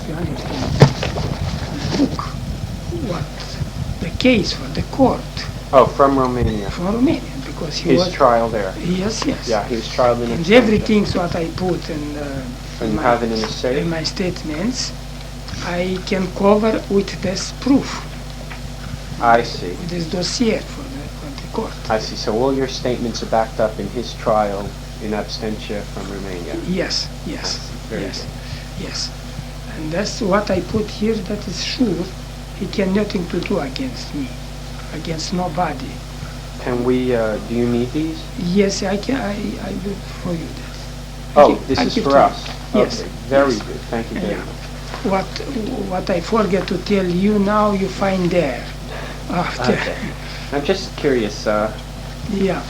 you understand, book what the case for the court. Oh, from Romania. From Romania, because he His was trial there. Yes, yes. Yeah, he was trialed in And absentia. everything what I put in, And you have it in a safe? in my statements, I can cover with this proof. I see. With this dossier for the court. I see. So all your statements are backed up in his trial in absentia from Romania. Yes, yes, Very yes, good. yes. And that's what I put here, that is sure he can nothing to do against me, against nobody. Can we, do you need these? Yes, I can, I do for you this. This I is give for to us? you. Yes. Okay, very yes. good. Thank you very Yeah. much. What I forget to tell you now, you find there. After. Okay. I'm just curious, Yeah.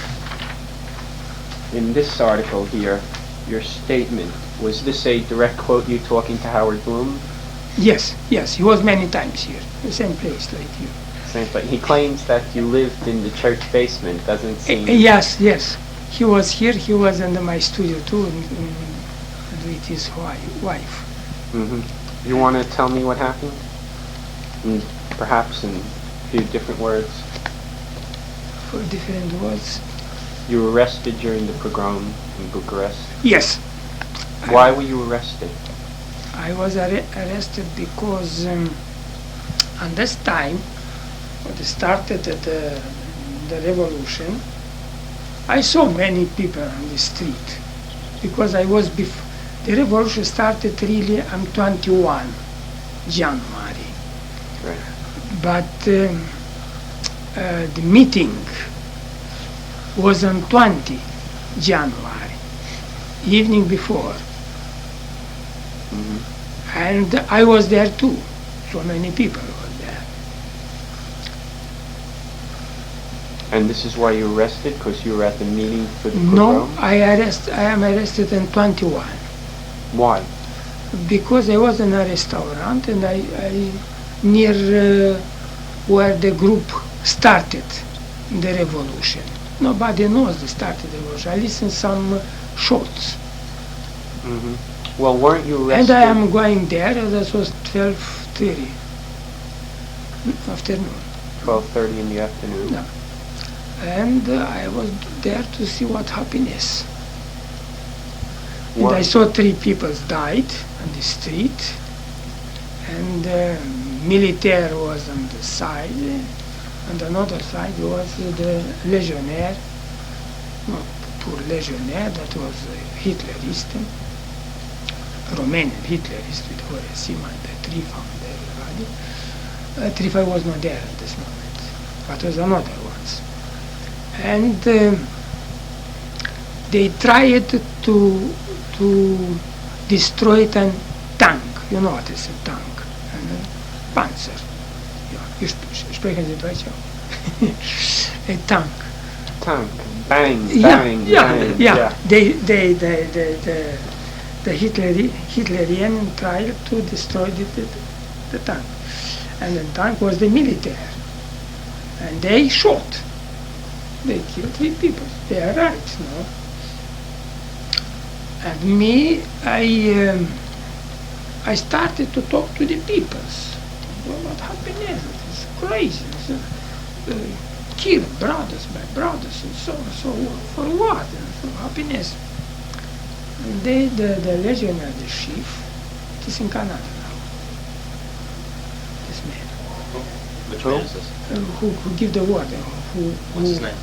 in this article here, your statement, was this a direct quote, you talking to Howard Bloom? Yes, yes, he was many times here, the same place like you. Same thing. He claims that you lived in the church basement, doesn't seem... Yes, yes. He was here, he was in my studio too, and with his wife. Mm-hmm. You want to tell me what happened? Perhaps in a few different words. For different words? You were arrested during the pogrom in Bucharest. Yes. Why were you arrested? I was arrested because at this time, when it started the revolution, I saw many people on the street, because I was before. The revolution started really on 21 January. Right. But the meeting was on 20 January, evening before. Mm-hmm. And I was there too. So many people were there. And this is why you were arrested? Because you were at the meeting for the No, pogrom? I am arrested in 21. Why? Because I was in a restaurant and I near where the group started the revolution. Nobody knows they started the revolution. I listened some shots. Mm-hmm. Well, weren't you arrested? And I am going there, that was 12:30 afternoon. 12:30 in the afternoon? No. And I was there to see what happiness. And I saw 3 people died on the street, and military was on the side, and another side was the legionnaire, not poor legionnaire, that was Hitlerist, Romanian Hitlerist with Hiroshima and Trifa and everybody. Trifa was not there at this moment, but was another ones. And they tried to destroy a tank. You know what is a tank? Panzer. Ja, sprechen Sie Deutsch auch? A tank. Tank. Bang, Yeah, bang, yeah, bang. yeah. The Hitlerian tried to destroy the tank. And the tank was the military. And they shot. They killed 3 people. They are right, no? And me, I started to talk to the people. What happiness? It's crazy. Kill brothers by brothers and so for what? For happiness. And the legionary, the chief, it is in Canada now. This man. Which man is this? Who give the word? What's his name?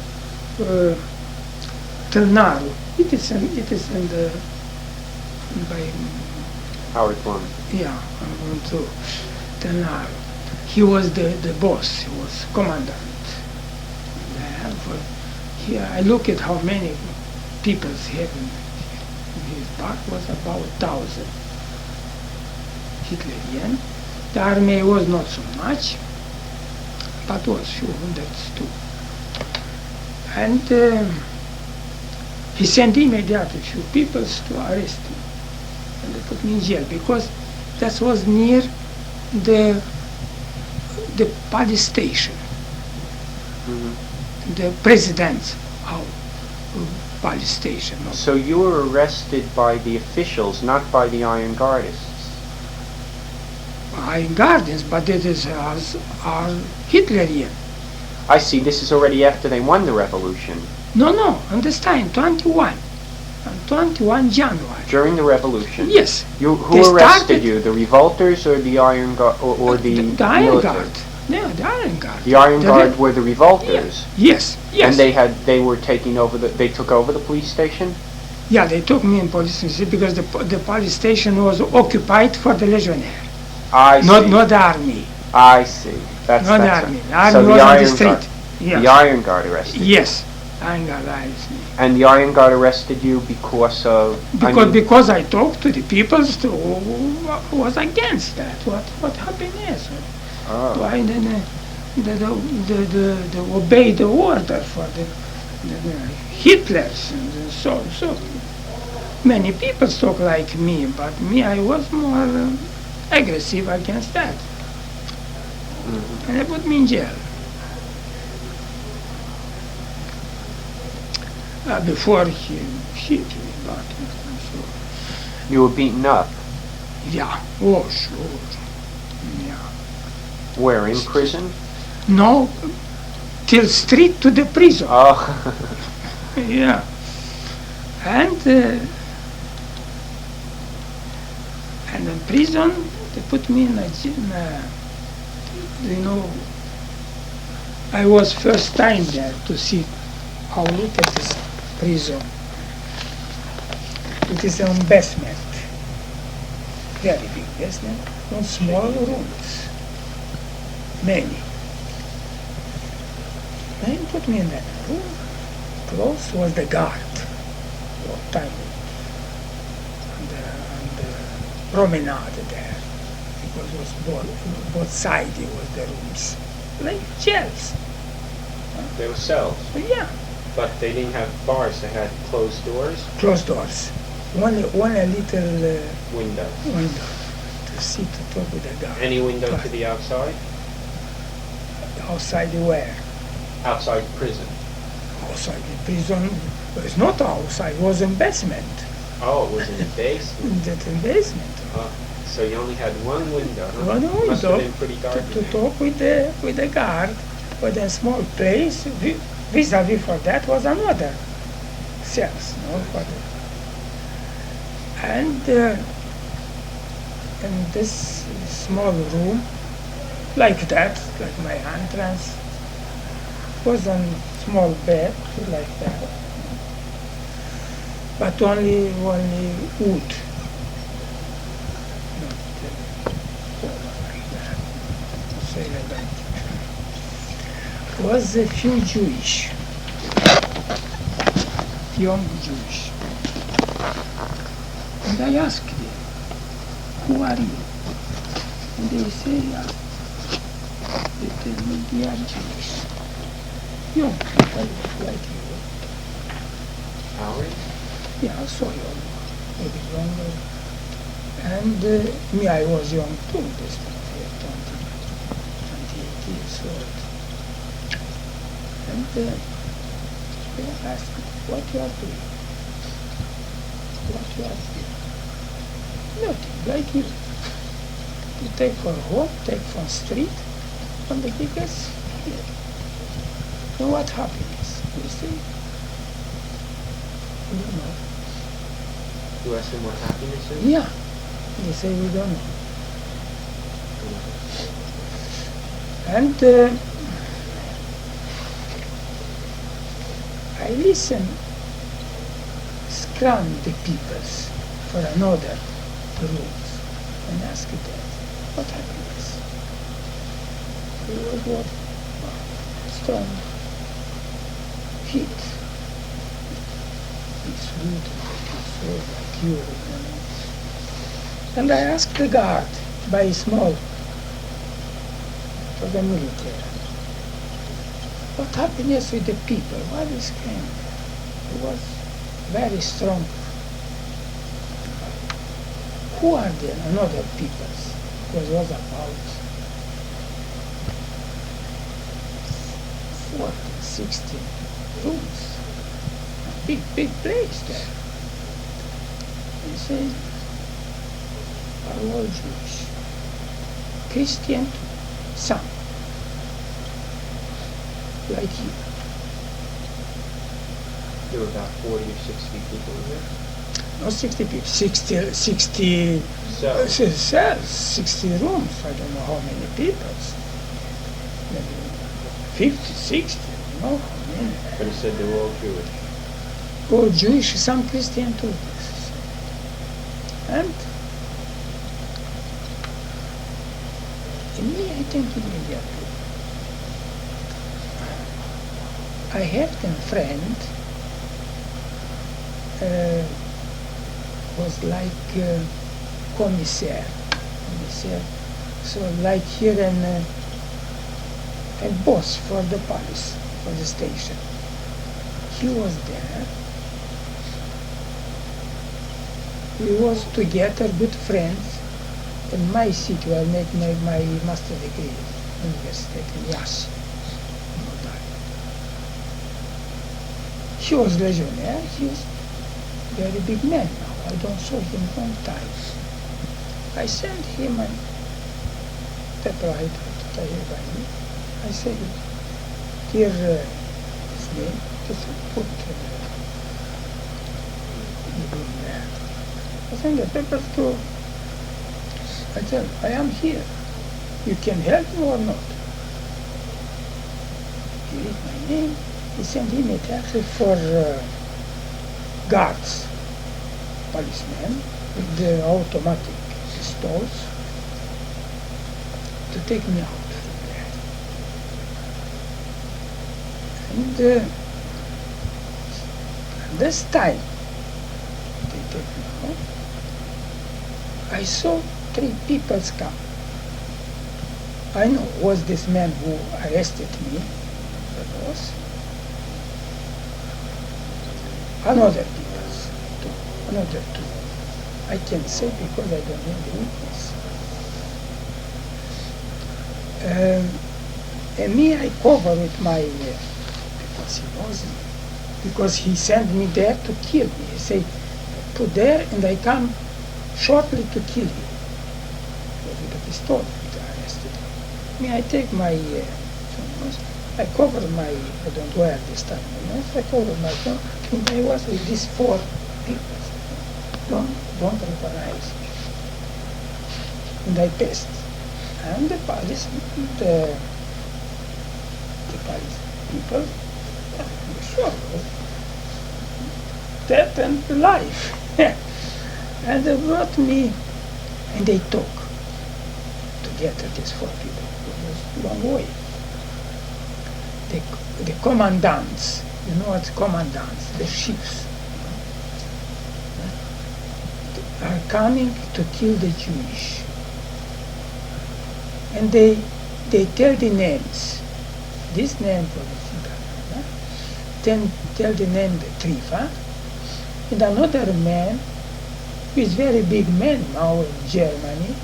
Ternaro. It is in the by Howard Bloom. yeah, I'm going to Ternaro. He was the boss. He was commandant. Here I look at how many people he had in his back was about 1,000 Hitlerian. The army was not so much, but was few hundreds too. And he sent immediately few people to arrest me. And they put me in jail because that was near the police station. Mm-hmm. The president's police station. So you were arrested by the officials, not by the Iron Guardists? Iron Guardians, but it is are Hitlerian. I see. This is already after they won the revolution. No, understand, 21. On 21 January. During the revolution. Yes. Who They arrested started- you? The revolters or the Iron Guard or the The Iron military? Guard. No, the Iron Guard. The Iron The Guard re- were the revolters. Yes. And they were taking over they took over the police station? Yeah, they took me in police station because the police station was occupied for the legionnaire, I see. not the army. I see. That's Not the that's army. it. The army So was the on the Iron street. Guard, Yeah. the Iron Guard arrested you. Yes, Iron Guard arrested me. And the Iron Guard arrested you because of Because I talked to the people who was against that. What happiness? Oh. Why then the obey the order for the Hitlers and so many people talk like me, but me I was more aggressive against that, and they put me in jail. Before he hit me, but so, You were beaten up. yeah, oh sure, yeah. Where, in prison? No, till street to the prison. Oh. Yeah, and in prison they put me in a you know, I was first time there to see how look at this prison. It is an basement, very big basement, on small rooms, many. They put me in that room. Close was the guard, what time, and the promenade there, because it was both sides it was the rooms, like jails. They were cells, Yeah, but they didn't have bars. They had closed doors, closed doors. One a little windows. window to sit to talk with the guard. Any window But to the outside? outside where? Outside prison. Outside the prison. It's not outside. It was in basement. Oh, it was in the basement. The basement. So you only had one window, huh? One Must have window been pretty dark. to in there. talk with the guard, but a small place. Vis-a-vis for that was another cells, no, for the, and in this small room, like that, like my entrance, was a small bed like that, but only wood. Was a few Jewish, young Jewish. And I asked them, who are you? And they say, they tell me they are Jewish. Young people like you. Howard? Yeah, so young, maybe younger. And me, I was young too, this time, 28 years old. And they asked me, what you are doing? What you are doing? Nothing, like you. You take for home, take from street, from the biggest here. And what happiness, you see? We don't know. You asked him what happiness is? Yeah, they say we don't know. And I listen, scrum the peoples for another rooms and ask them, what happiness? It was what? Strong heat. It's wood, it's wood like you. And I asked the guard by small for the military. What happiness with the people? Why this came? It was very strong. Who are there? Another peoples. Because it was about 14, 16 rooms. A big place there. They say, are all Jewish. Christian, some, right here. There were about 40 or 60 people in there. Not 60 people, 60 cells, 60 rooms, I don't know how many people. Maybe 50, 60, I don't know how many. But it said they were all Jewish. All Jewish, some Christian too. And in me, I think immediately. I had a friend was like commissaire. So like here a boss for the police, for the station. He was there. We was together, good friends. In my city, I made my master degree, university in Iași, in Moldavia. He was legionnaire. He was very big man now. I don't saw him long time. I sent him a typewriter that I have by me. I said, here his name, just put the room there. I sent the paper to, I said, I am here. You can help me or not? He read my name. He sent immediately for guards, policemen with the automatic pistols to take me out from there. And this time they take me out. I saw 3 people come. I know was this man who arrested me, the boss. Another people, another 2. I can say because I don't have the witness. And me, I cover with my, because he knows me, because he sent me there to kill me. He said, put there and I come shortly to kill you. With the pistol, they arrested me. I take my, I cover my, I don't wear this time, I cover my phone, and I was with these 4 people. Don't recognize me. And I passed. And the police, the police people, sure, death and life. And they brought me, and they talk together, these 4 people. It was a long way. The commandants, you know what commandants, the chiefs, are coming to kill the Jewish. And they tell the names. This name, for example, then tell the name the Trifa, and another man, who is very big man now in Germany,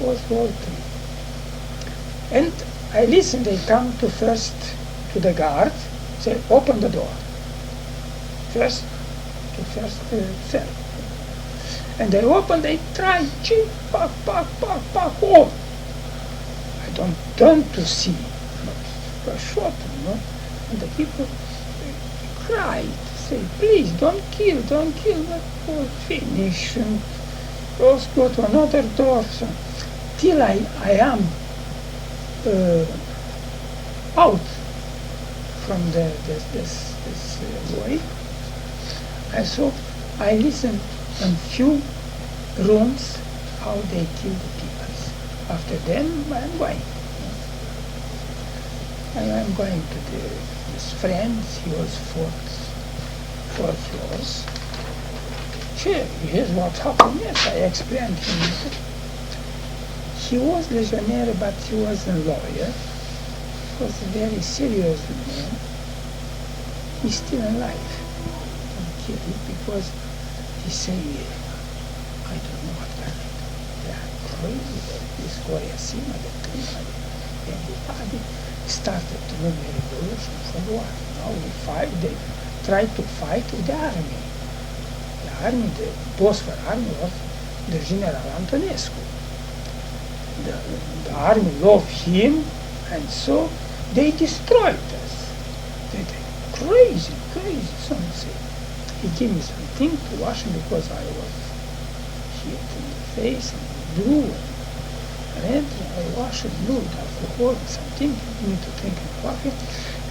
was World III. And I listen, they come to first to the guard, say, open the door. First cell. And they open, they try, chip, pack, oh. I don't turn to see, but I shot them, and the people cried, say, please, don't kill, but we'll finish, and let's go to another door. So, till I am out from this way, I listened in few rooms how they kill the people. After them, I'm going. I'm going to his friend. He was 4 floors. Sure, here's what happened. Yes, I explained to him. He was legionnaire, but he was a lawyer. He was a very serious man. He's still alive. Don't kill him because he say, I don't know what kind of, they are crazy. This Koryasima, the Trifa, everybody started to run the revolution for what? Now they try to fight with the army. The army, the boss for army was the General Antonescu. the army loved him, and so they destroyed us. Crazy, some say. He gave me something to wash because I was hit in the face and blue and red. I washed blue with alcohol or something. He need to drink coffee.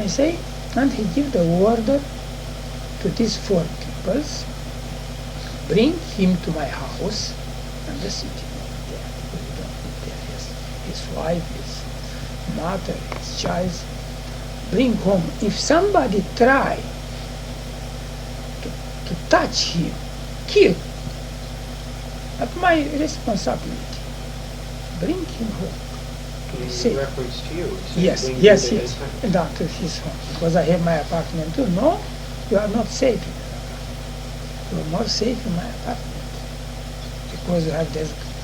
I say, and he give the order to these 4 peoples, bring him to my house and the city there. We don't live there. His wife, his mother, his child. Bring home. If somebody try to touch him, kill. At my responsibility. Bring him home. In reference to you? So Yes. And down to his home. Because I have my apartment too. No, you are not safe in the apartment. You are more safe in my apartment. Because I have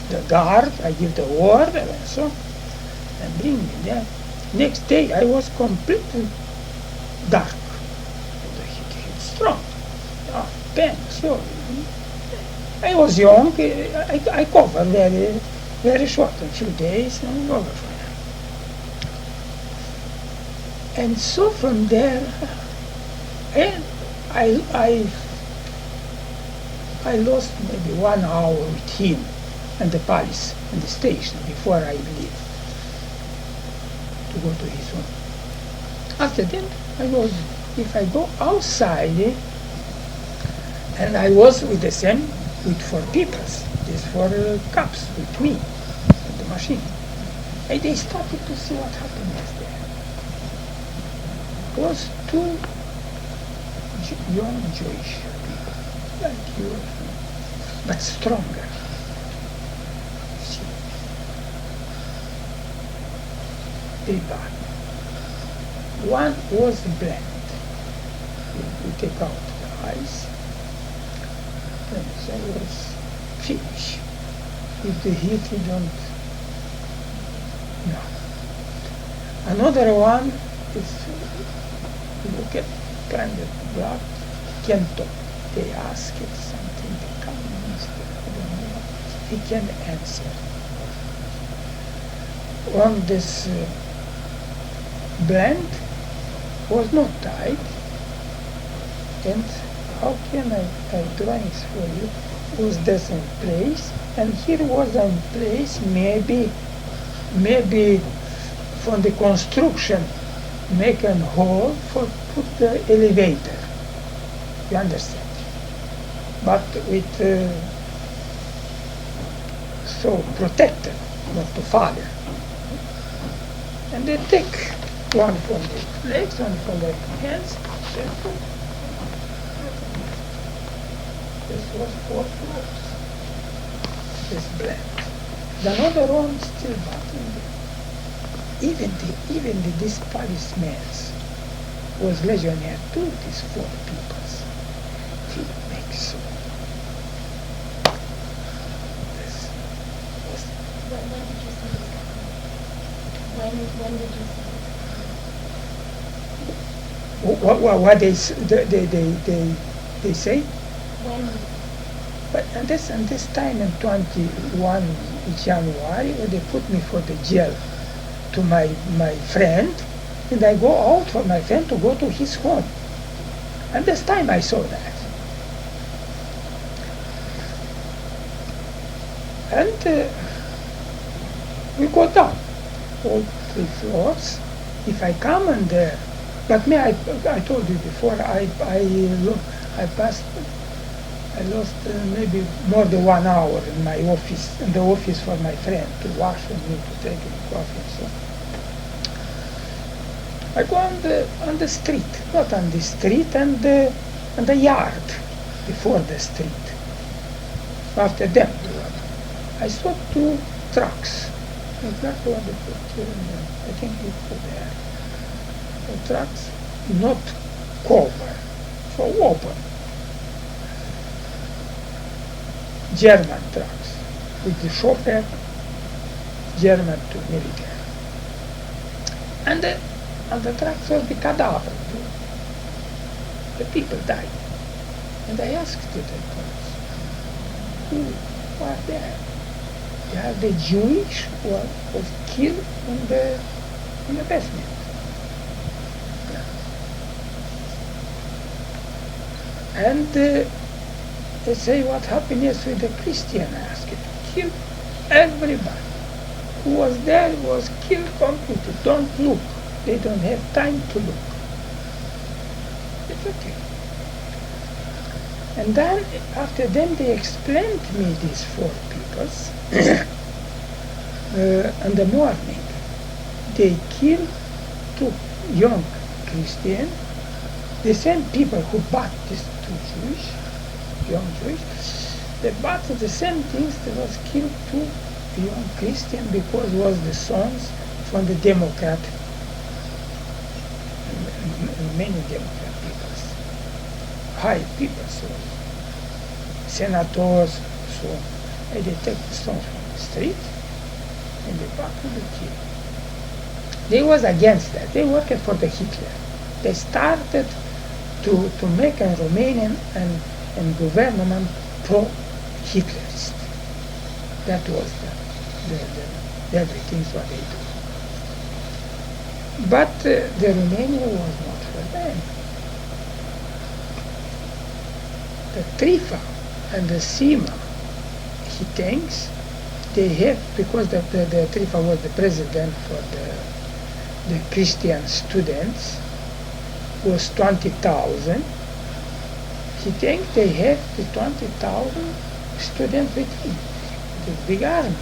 the guard, I give the order and so, and bring me there. Next day I was completely dark. The heat strong. Pain, so I was young, I covered very, very short, a few days, and over for that. And so from there, and I lost maybe 1 hour with him and the police and the station before I leave to go to his home. After that, if I go outside, and I was with the same, with 4 people, these 4 cops with me, with the machine. And they started to see what happened there. It was 2 young Jewish people, like you, but stronger. They died. One was blind. We take out the eyes. And so it was finished. With the heat, you don't. No. Another one is, you look at kind of blood, can't talk. They ask it something, they come and I don't know. He can answer. On this blind was not died, and how can I drawings for you? Was this in place, and here was in place maybe from the construction make a hole for put the elevator. You understand? But with so protected, not to fall. And they take one from the legs, one from the hands. This was 4 floors. This blend. The another one still battling. Even this policeman was legionnaire to these 4 people. He makes so. This was. When did you see this coming? When did you see What they say? When? But and this time in 21 January, when they put me for the jail to my friend, and I go out for my friend to go to his home. And this time I saw that. And we go down all 3 floors. If I come and but me, I told you before, I lost maybe more than 1 hour in my office, in the office for my friend, to wash and me, to take him coffee and so. I go on the street, not on the street, and the yard before the street. After them, I saw 2 trucks. Exactly what they put here and there. I think we put there. The trucks not covered, so open. German trucks with the chauffeur, German to military. And the trucks were the cadaver. The people died. And I asked the police, who are there? Yeah, the Jewish was killed in the basement. Yeah. And they say, what happened with the Christian? I asked it. Kill everybody who was there was killed completely. Don't look. They don't have time to look. It's okay. And then, after them, they explained to me these four peoples. In the morning, they killed two young Christians, the same people who bought these two young Jewish. They bought the same things. There was killed two young Christians because was the sons from the Democrat, many Democrat peoples, high people, so senators, so on. And they take the stones from the street and they back to the kill. They was against that. They worked for the Hitler. They started to make a Romanian and government pro-Hitlerist. That was the everything what they do. But the Romania was not for them. The Trifa and the Sima, he thinks, they have, because the Trifa was the president for the Christian students, was 20,000. He thinks they have the 20,000 students with him, the big army.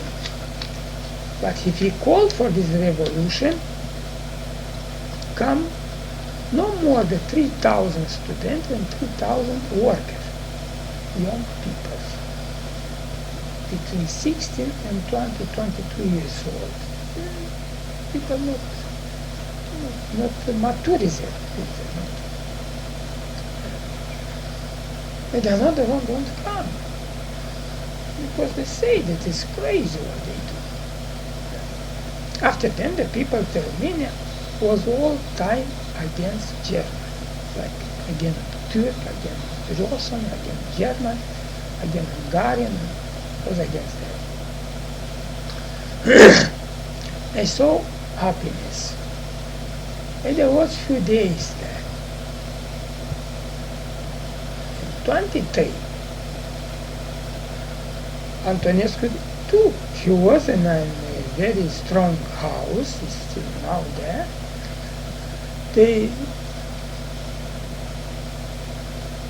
But if he called for this revolution, come no more than 3,000 students and 3,000 workers, young people, between 16 and 20, 22 years old. People not maturized. And another one don't come. Because they say that it's crazy what they do. After then, the people of Romania was all time against German. Like against Turk, against Russian, against German, against Hungarian, was against them. I saw happiness. And there was few days there. In 23, Antonescu too. He was in a very strong house, he's still now there. They,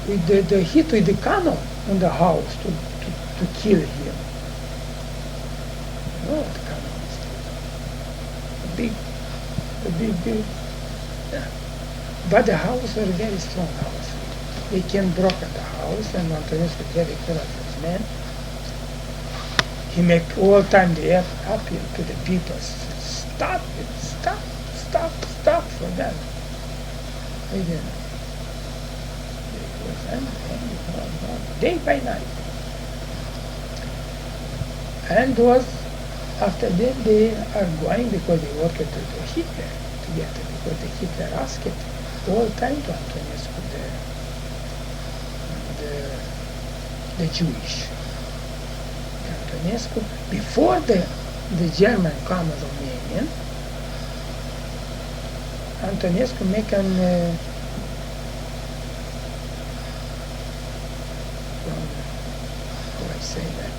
with the hit with the cannon on the house to kill him. You know what cannon is? A big. Yeah. But the house was a very strong house. They came broke at the house, and Antonescu was very courageous man. He make all time the appeal to the people. Stop it, stop for them. They didn't. It was day by night. And was after that they are going because they worked to Hitler together, because the Hitler asked it all time to Antonescu the Jewish. Antonescu, before the German come Romanian, Antonescu make an how I say that?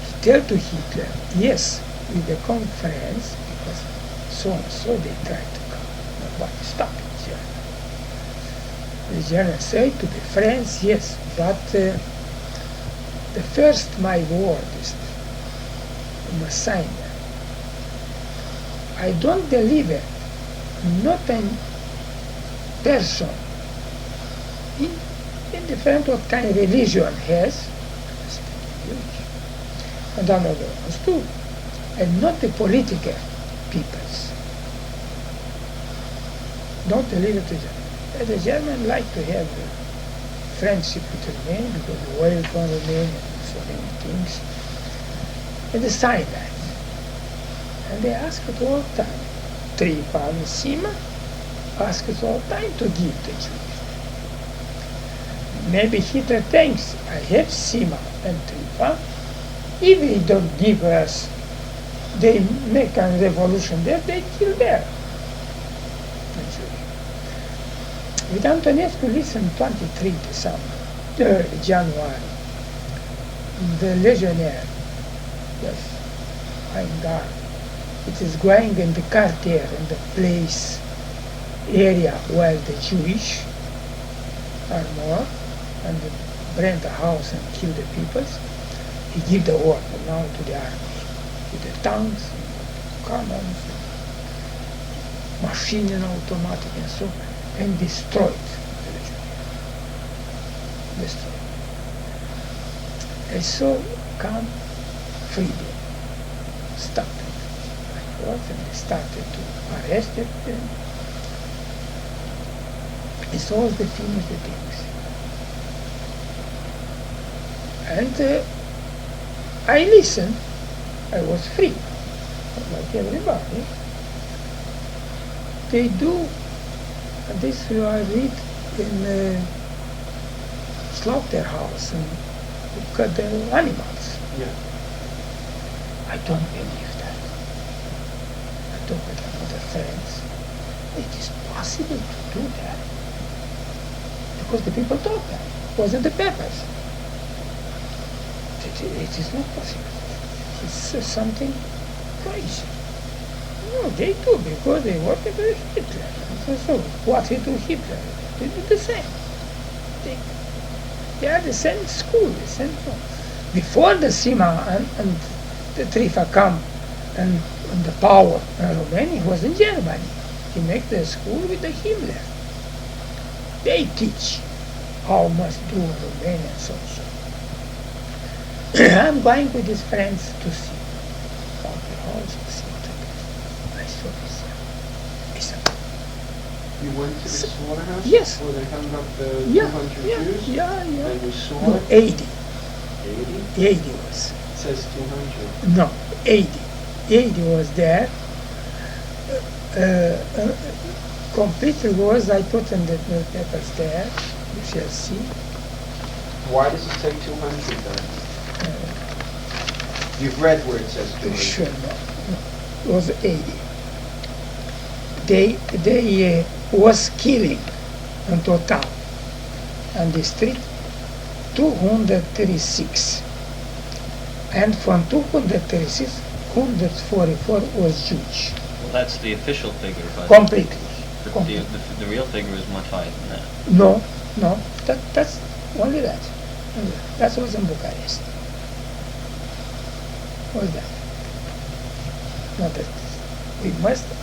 He tell to Hitler, yes, with the conference, because so and so they try to come. Nobody stop it, German. The German say to the French, yes, but the first my word is Messiah. I don't deliver not a person indifferent what kind of religion has, and another ones too, and not the political peoples. Don't deliver to them. And the Germans like to have friendship with Romania because the oil from Romania and so many things. And the sidelines. And they ask it all the time. Trifa and Sima ask it all the time to give the Jews. Maybe Hitler thinks, I have Sima and Trifa, If they don't give us, they make a revolution there, they kill there. With Antonescu, listen, 23 December, January, the legionnaire, yes, Iron Guard, it is going in the quartier, in the place, area where the Jewish are more, and they burn the house and kill the peoples. He give the order now to the army, with the tanks, cannons, machine and automatic and so, and destroyed the legionnaire. Destroyed. And so come freedom, started. And they started to arrest it. And so was the finish the things. And I listened. I was free, like everybody. They do, and this I read in slaughterhouse and cut the animals. Yeah. I don't believe that. I talk with other friends. It is possible to do that because the people talk that. It was in the papers. It is not possible. It's something crazy. No, they do because they work with Hitler. So what he do Hitler? They do the same. They are the same school, the same thing. Before the Sima and the Trifa come and the power in Romania, he was in Germany. He make the school with the Himmler. They teach how must do Romanians also. I'm going with his friends to see slaughterhouse, to see what it is. I saw this. You went to the slaughterhouse? Yes. Where they hung up the Yeah, 200 yeah, Jews? yeah. And you saw No, it? 80. 80? 80 was. It says 200. No, 80. 80 was there. Completely was, I put in the newspapers there. You shall see. Why does it say 200 then? You've read where it says 200. Sure, no. It was 80. They was killing in total on the street 236. And from 236, 144 was Jewish. Well, that's the official figure, but Completely. the real figure is much higher than that. No, that's only that. That was in Bucharest. Was that? Not that.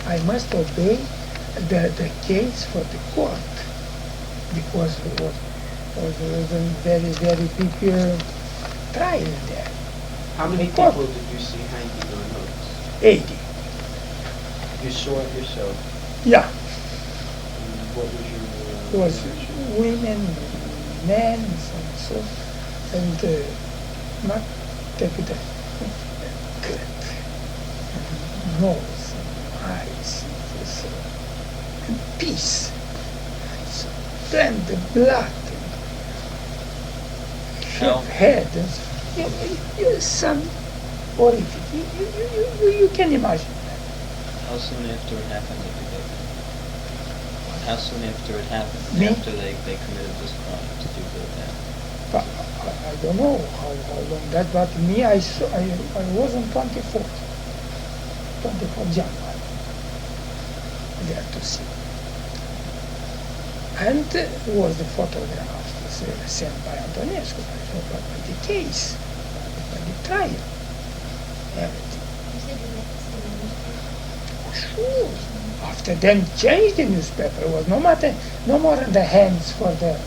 I must obey the case for the court because it was a very, very big trial there. How many The court. people did you see hanging on hooks? 80. You saw it yourself. Yeah. And what was It your was reaction? women, men, and so, and not take it good. And nose, and eyes, and so, and peace. And so, then the blood, How- head, and so, some horrific. You can imagine that. How soon after it happened did you go there? How soon after it happened, Me? after they committed this crime, did you go there? But I don't know how long that, but me, I was on 24 January, there to see. And was the photograph sent by Antonescu, by the case, by the trial, everything. You said you met this in the newspaper? Sure. After then changed the newspaper, it was no more in the hands for the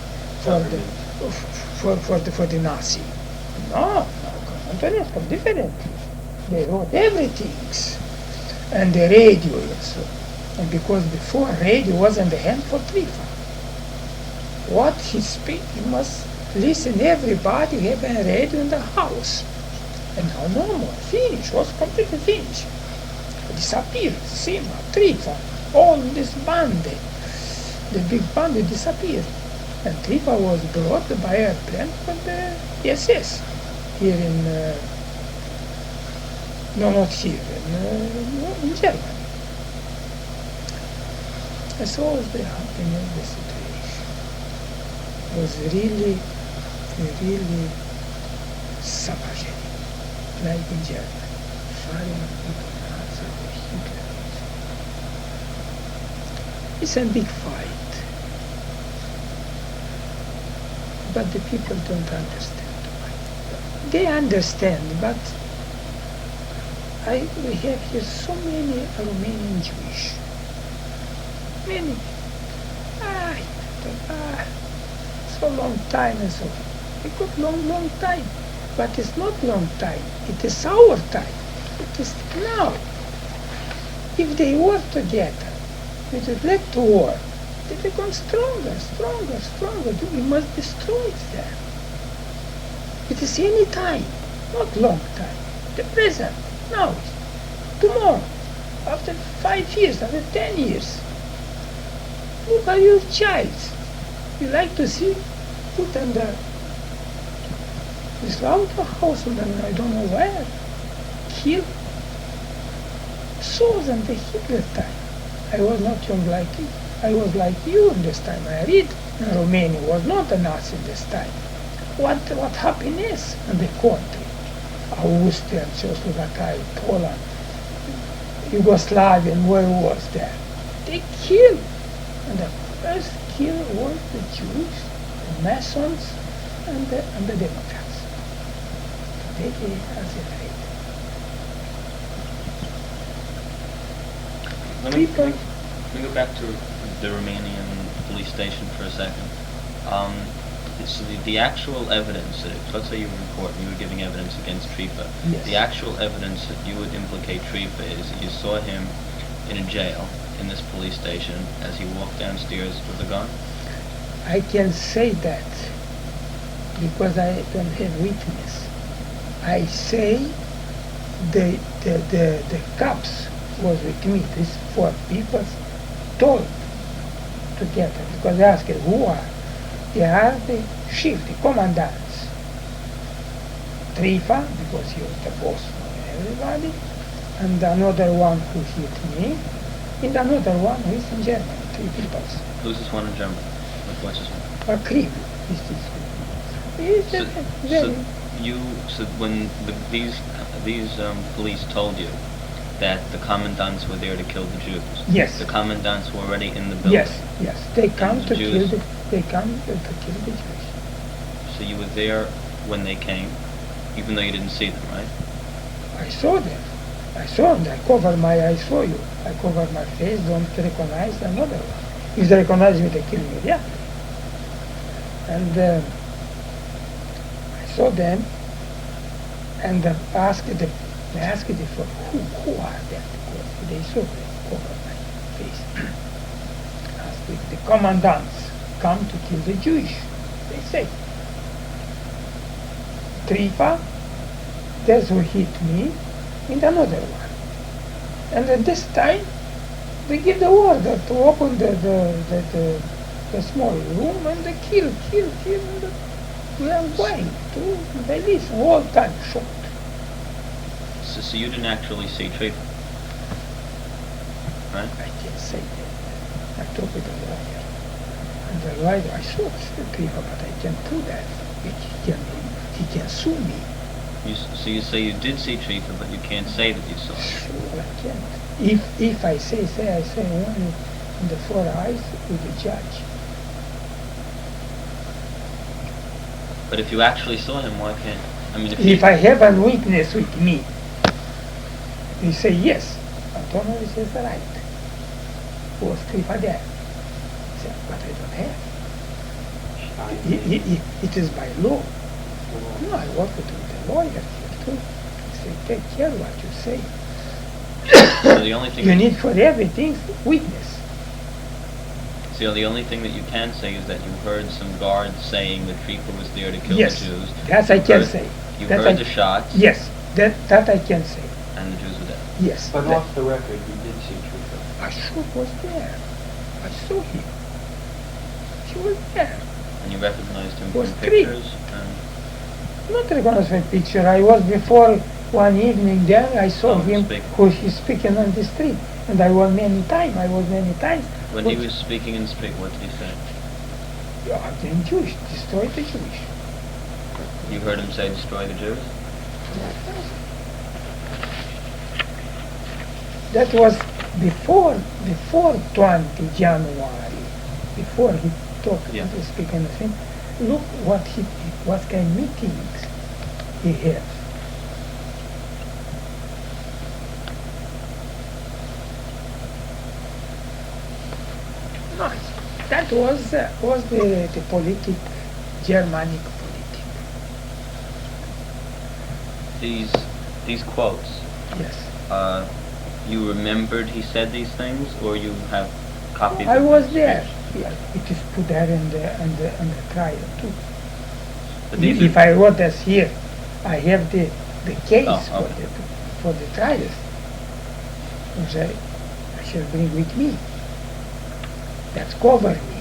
Nazi. No, Antonescu different. They wrote everything, and the radio and so. And because before radio was in the hand for Trifa. What he speak, you must listen. Everybody have a radio in the house, and now no more. Finish, was completely finished. Disappeared. Sima, Trifa, all this band, the big band disappeared. And Trifa was brought by airplane for the SS here in No, not here, in Germany. And so was the happening, the situation. It was really savagery, like in Germany. Firing people, Nazi or Hitler. It's a big fight. But the people don't understand why. They understand, but we have here so many Romanian Jewish. Many. So long time and so on. We got long time. But it's not long time. It is our time. It is now. If they work together, we would let to war, they become stronger. We must destroy them. It is any time, not long time. The present, now, tomorrow, after 5 years, after 10 years. Look at your child. You like to see, put under the slaughterhouse, and I don't know where, kill. So than the Hitler time. I was not young like you. I was like you in this time. I read Romania was not a Nazi this time. What happiness in the country? Austria, Czechoslovakia, Poland, Yugoslavia, where was there? They killed. And the first kill was the Jews, the Masons, and the Democrats. They assassinated. Let me go back to the Romanian police station for a second. So the actual evidence, let's say you were in court and you were giving evidence against Trifa. Yes. The actual evidence that you would implicate Trifa is that you saw him in a jail in this police station as he walked downstairs with a gun? I can say that because I don't have witness. I say the cops was with me. These 4 people told together because they asked who are. They are the chief, the commandants. Trifa, because he was the boss of everybody, and another one who hit me, and another one who is in Germany. 3 people. Who's this one in Germany? What's his name? A Krim. So when these police told you that the commandants were there to kill the Jews. Yes. The commandants were already in the building. Yes. They come And to the kill Jews? the Jews. So you were there when they came, even though you didn't see them, right? I saw them. I covered I saw you. I covered my face, don't recognize another one. If they recognize me, they kill me immediately. And I saw them and asked for who are they? Because they saw me cover my face. Asked the commandants come to kill the Jewish. They say. Trifa, that's who hit me, and another one. And at this time, they give the order to open the small room and they kill, and we are going to, they listen, all time shot. So you didn't actually see Trifa, right? I can say that. I talked with the lawyer. And the lawyer, I saw Trifa, but I can't do that. He can sue me. So you say you did see Trifa, but you can't say that you saw her. Sure, I can't. If I say I say only in the 4 eyes with the judge. But if you actually saw him, why can't? I mean, If I have a witness with me, he say yes. Antonovici is right. Was Trifa there? I said, but I don't have. It is by law. No, I work with the lawyer here too. I say, take care what you say. So the only thing You need for everything witness. So the only thing that you can say is that you heard some guards saying that Trifa was there to kill Yes, the Jews. that I can say. You That heard I- the shots. Yes, that I can say. And the Jews were dead. Yes. But that- off the record, you did see Trifa. I sure was there. I saw him. He was there. And you recognized him Was from three. pictures. And Not recognized my picture. I was before One evening there I saw Oh, him speak. who he's speaking on the street, and I was many times. When he was speaking in speak, what did he say? Again Jewish, destroy the Jewish. You heard him say destroy the Jews? That was before 20 January, before he talked Yeah. to speak anything. Look what kind of meetings he had. No, that was the politic, Germanic politic. These quotes, Yes. you remembered he said these things, or you have copies I of was his there. speech? Yeah, it is put there in the trial too. But these If are, I wrote this here, I have the case Oh, okay. for the trials, which I shall bring with me. That's covered me.